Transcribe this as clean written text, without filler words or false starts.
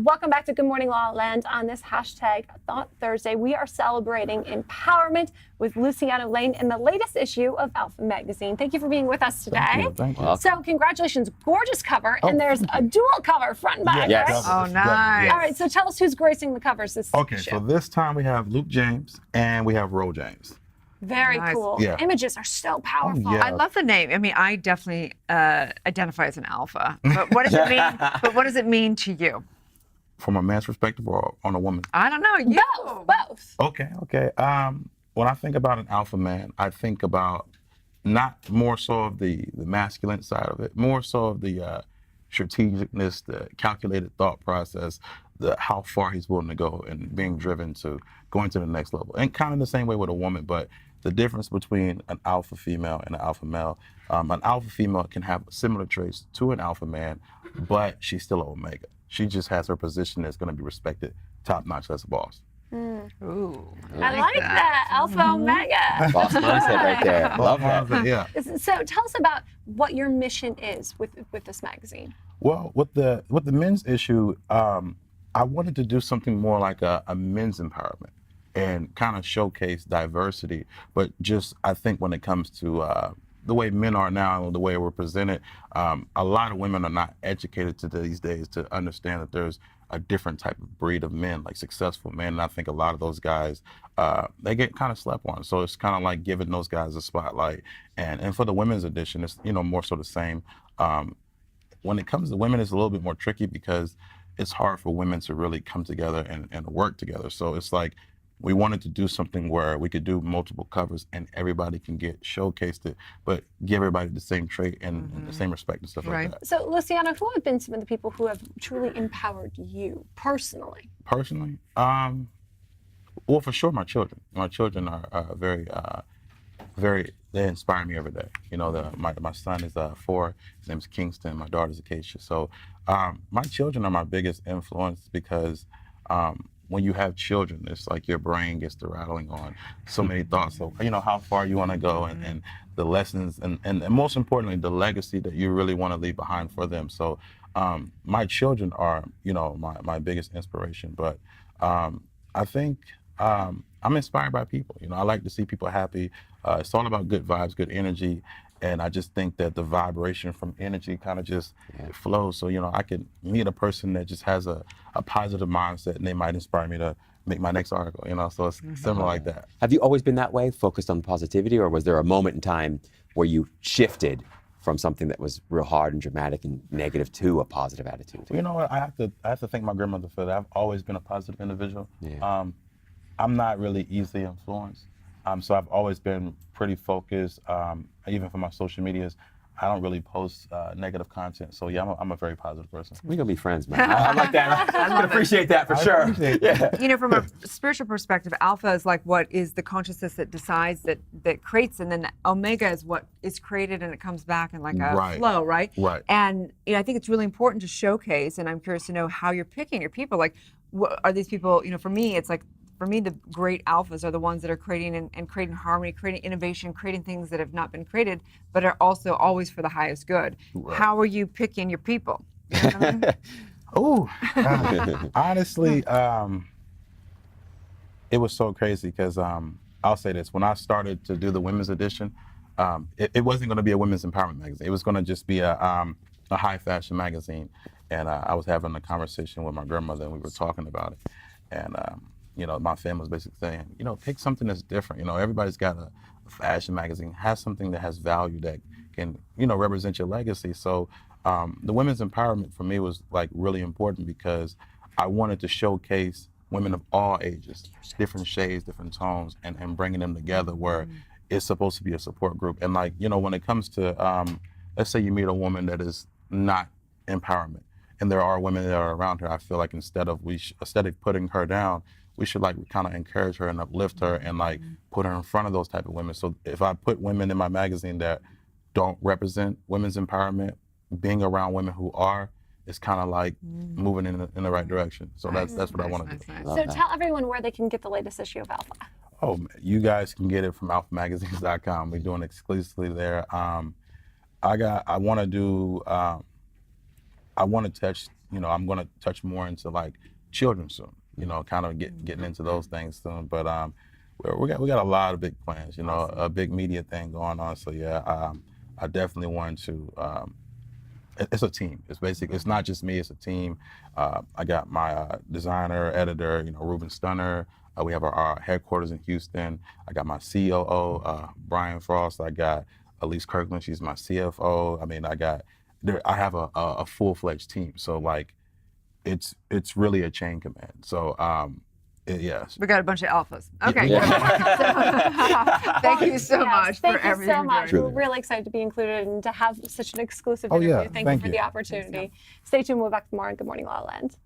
Welcome back to Good Morning La La Land on this hashtag Thought Thursday. We are celebrating empowerment with Luciano Lane in the latest issue of Alpha Magazine. Thank you for being with us today. Thank you. So congratulations, gorgeous cover, and there's a dual cover front and back, Yes. right? Oh, nice. All right, so tell us who's gracing the covers this Okay, issue. so this time we have Luke James and we have Ro James. Very Nice. cool. Yeah. Images are so powerful. yeah. I love the name. I mean, I definitely identify as an alpha. But what does it mean? But what does it mean to you? From a man's perspective or on a woman? I don't know. You. Both. Okay. When I think about an alpha man, I think about not more so of the masculine side of it, more so of the strategicness, the calculated thought process, the how far he's willing to go and being driven to going to the next level. And kind of the same way with a woman, but the difference between an alpha female and an alpha male, an alpha female can have similar traits to an alpha man, but she's still an omega. She just has her position that's going to be respected top notch as a boss. Ooh. I like that. Alpha Omega. Boss mindset right there. Love that. Yeah. So tell us about what your mission is with this magazine. Well, with the men's issue, I wanted to do something more like a men's empowerment and kind of showcase diversity. But just I think when it comes to the way men are now and the way we're presented, a lot of women are not educated to these days to understand that there's a different type of breed of men, like successful men. And I think a lot of those guys, they get kind of slept on. So it's kind of like giving those guys a spotlight. And for the women's edition, it's more so the same. When it comes to women, it's a little bit more tricky because it's hard for women to really come together and work together. So it's like we wanted to do something where we could do multiple covers and everybody can get showcased it, but give everybody the same trait and the same respect and stuff like that. So, Luciano, who have been some of the people who have truly empowered you personally? Personally, well, for sure, my children. My children are very, they inspire me every day. You know, my son is 4, his name is Kingston, my daughter's Acacia. So my children are my biggest influence because when you have children, it's like your brain gets to rattling on so many thoughts. So, you know, how far you want to go and the lessons and most importantly, the legacy that you really want to leave behind for them. So my children are, you know, my biggest inspiration. But I think I'm inspired by people. You know, I like to see people happy. It's all about good vibes, good energy. And I just think that the vibration from energy kind of just it flows. So, you know, I could meet a person that just has a positive mindset and they might inspire me to make my next article, you know, so it's similar like that. Have you always been that way, focused on positivity, or was there a moment in time where you shifted from something that was real hard and dramatic and negative to a positive attitude? Well, you know what, I have to thank my grandmother for that. I've always been a positive individual. Yeah. I'm not really easily influenced. So I've always been pretty focused, even for my social medias. I don't really post negative content. So yeah, I'm a very positive person. We're gonna be friends, man. I like that. I'm gonna appreciate that for sure. Yeah. You know, from a spiritual perspective, alpha is like what is the consciousness that decides, that creates, and then omega is what is created and it comes back in like a flow, right? Right. And you know, I think it's really important to showcase, and I'm curious to know how you're picking your people. Like, are these people, you know, for me, it's like, for me, the great alphas are the ones that are creating and creating harmony, creating innovation, creating things that have not been created, but are also always for the highest good. Right. How are you picking your people? You know what I mean? Honestly, it was so crazy because I'll say this: when I started to do the women's edition, it wasn't going to be a women's empowerment magazine. It was going to just be a high fashion magazine. And I was having a conversation with my grandmother, and we were talking about it. And you know, my family was basically saying, you know, pick something that's different. You know, everybody's got a fashion magazine. Have something that has value that can, you know, represent your legacy. So the women's empowerment for me was like really important because I wanted to showcase women of all ages, different shades, different tones, and bringing them together where it's supposed to be a support group. And like, you know, when it comes to, let's say you meet a woman that is not empowerment, and there are women that are around her, I feel like instead of putting her down, we should like kind of encourage her and uplift her and like put her in front of those type of women. So if I put women in my magazine that don't represent women's empowerment, being around women who are, it's kind of like moving in the right direction. So that's what I want to do. So tell everyone where they can get the latest issue of Alpha. Oh, you guys can get it from alphamagazines.com. We're doing it exclusively there. I want to touch I'm going to touch more into like children soon. Kind of getting into those things soon. But we got a lot of big plans. A big media thing going on. So yeah, I definitely want to. It's a team. It's not just me. It's a team. I got my designer, editor, Ruben Stunner. We have our headquarters in Houston. I got my COO, Brian Frost. I got Elise Kirkland. She's my CFO. I mean, I have a full-fledged team. So like, it's really a chain command. So yes. We got a bunch of alphas. Okay. Yeah. Thank you so much for Thank you everything. so much. you're We're doing. really excited to be included and to have such an exclusive Oh, interview. yeah. Thank you Thank for you. the opportunity. Stay tuned. We'll be back tomorrow. Good morning, La La Land.